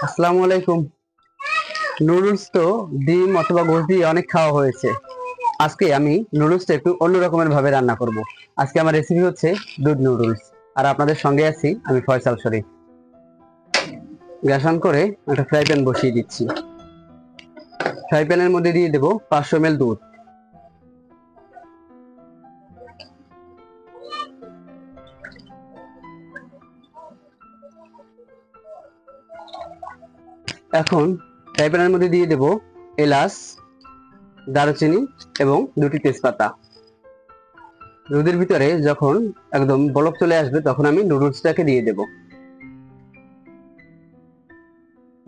আসসালামু আলাইকুম। নুডলস তো ডিম অথবা গোশ দিয়ে অনেক খাওয়া হয়েছে। আজকে আমি নুডলসটা একটু অন্য রকমের ভাবে রান্না করব। আজকে আমার রেসিপি হচ্ছে দুধ নুডলস। আর আপনাদের সঙ্গে আছি আমি ফয়সাল শরীফ। গ্যাস অন করে একটা ফ্রাই প্যান বসিয়ে দিচ্ছি। ফ্রাই প্যানের মধ্যে দিয়ে দেব 500 ml দুধ। এখন ফ্রাই প্যানের মধ্যে দিয়ে দেব এলাচ, দারুচিনি এবং 2টি তেজপাতা। দুধের ভিতরে যখন একদম বলক চলে আসবে তখন আমি নুডলসটাকে দিয়ে দেব।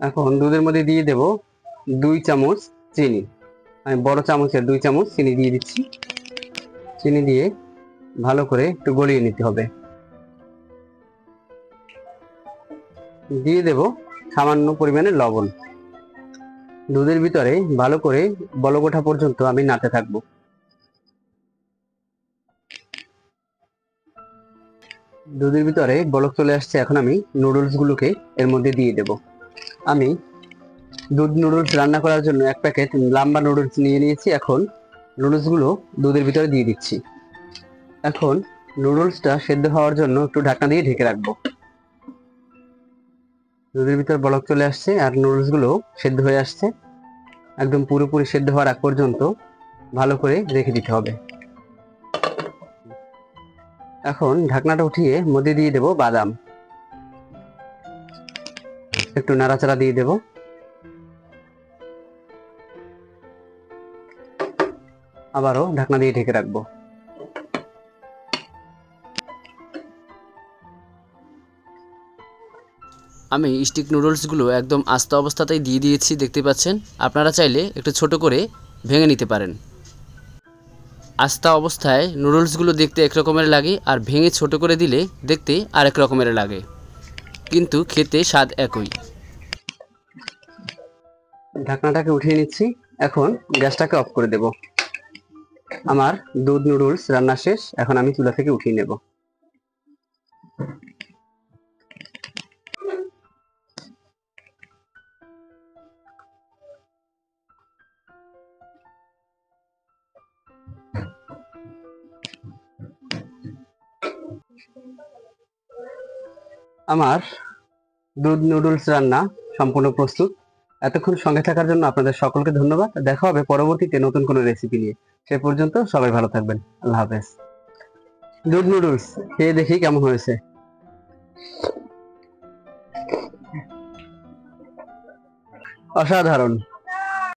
এখন দুধের মধ্যে দিয়ে দেব 2 চামচ চিনি। আমি বড় চামচের 2 চামচ চিনি দিয়ে দিচ্ছি। চিনি দিয়ে ভালো করে একটু গলিয়ে নিতে হবে। দিয়ে দেব সামান্য পরিমাণে লবণ। দুধের ভিতরে ভালো করে বলক ওঠা পর্যন্ত আমি নাড়তে থাকবো। দুধের ভিতরে বলক চলে আসছে, এখন আমি নুডলস গুলোকে এর মধ্যে দিয়ে দেব। আমি দুধ নুডলস রান্না করার জন্য 1 প্যাকেট লাম্বা নুডলস নিয়ে নিয়েছি। এখন নুডলস গুলো দুধের ভিতরে দিয়ে দিচ্ছি। এখন নুডলসটা সেদ্ধ হওয়ার জন্য একটু ঢাকনা দিয়ে ঢেকে রাখবো। দুধের ভিতর বলক চলে আসছে আর নুডলস গুলো সেদ্ধ হয়ে আসছে। একদম পুরোপুরি সেদ্ধ হওয়ার আগ পর্যন্ত ভালো করে রেখে দিতে হবে। এখন ঢাকনাটা উঠিয়ে মধ্যে দিয়ে দেব বাদাম। একটু নাড়াচাড়া দিয়ে দেব। আবারও ঢাকনা দিয়ে ঢেকে রাখবো। আমি স্টিক নুডলসগুলো একদম আস্ত অবস্থাতেই দিয়ে দিয়েছি, দেখতে পাচ্ছেন। আপনারা চাইলে একটু ছোট করে ভেঙে নিতে পারেন। আস্তা অবস্থায় নুডলসগুলো দেখতে এক রকমের লাগে, আর ভেঙে ছোট করে দিলে দেখতে আরেক রকমের লাগে, কিন্তু খেতে স্বাদ একই। ঢাকনাটাকে উঠিয়ে নিচ্ছি। এখন গ্যাসটাকে অফ করে দেব। আমার দুধ নুডলস রান্না শেষ। এখন আমি চুলা থেকে উঠিয়ে নেব। আমার দুধ নুডলস রান্না সম্পূর্ণ প্রস্তুত। এতক্ষণ সঙ্গে থাকার জন্য আপনাদের সকলকে ধন্যবাদ। দেখা হবে পরবর্তীতে নতুন কোনো রেসিপি নিয়ে। সে পর্যন্ত সবাই ভালো থাকবেন। আল্লাহ হাফেজ। দুধ নুডলস খেয়ে দেখি কেমন হয়েছে। অসাধারণ।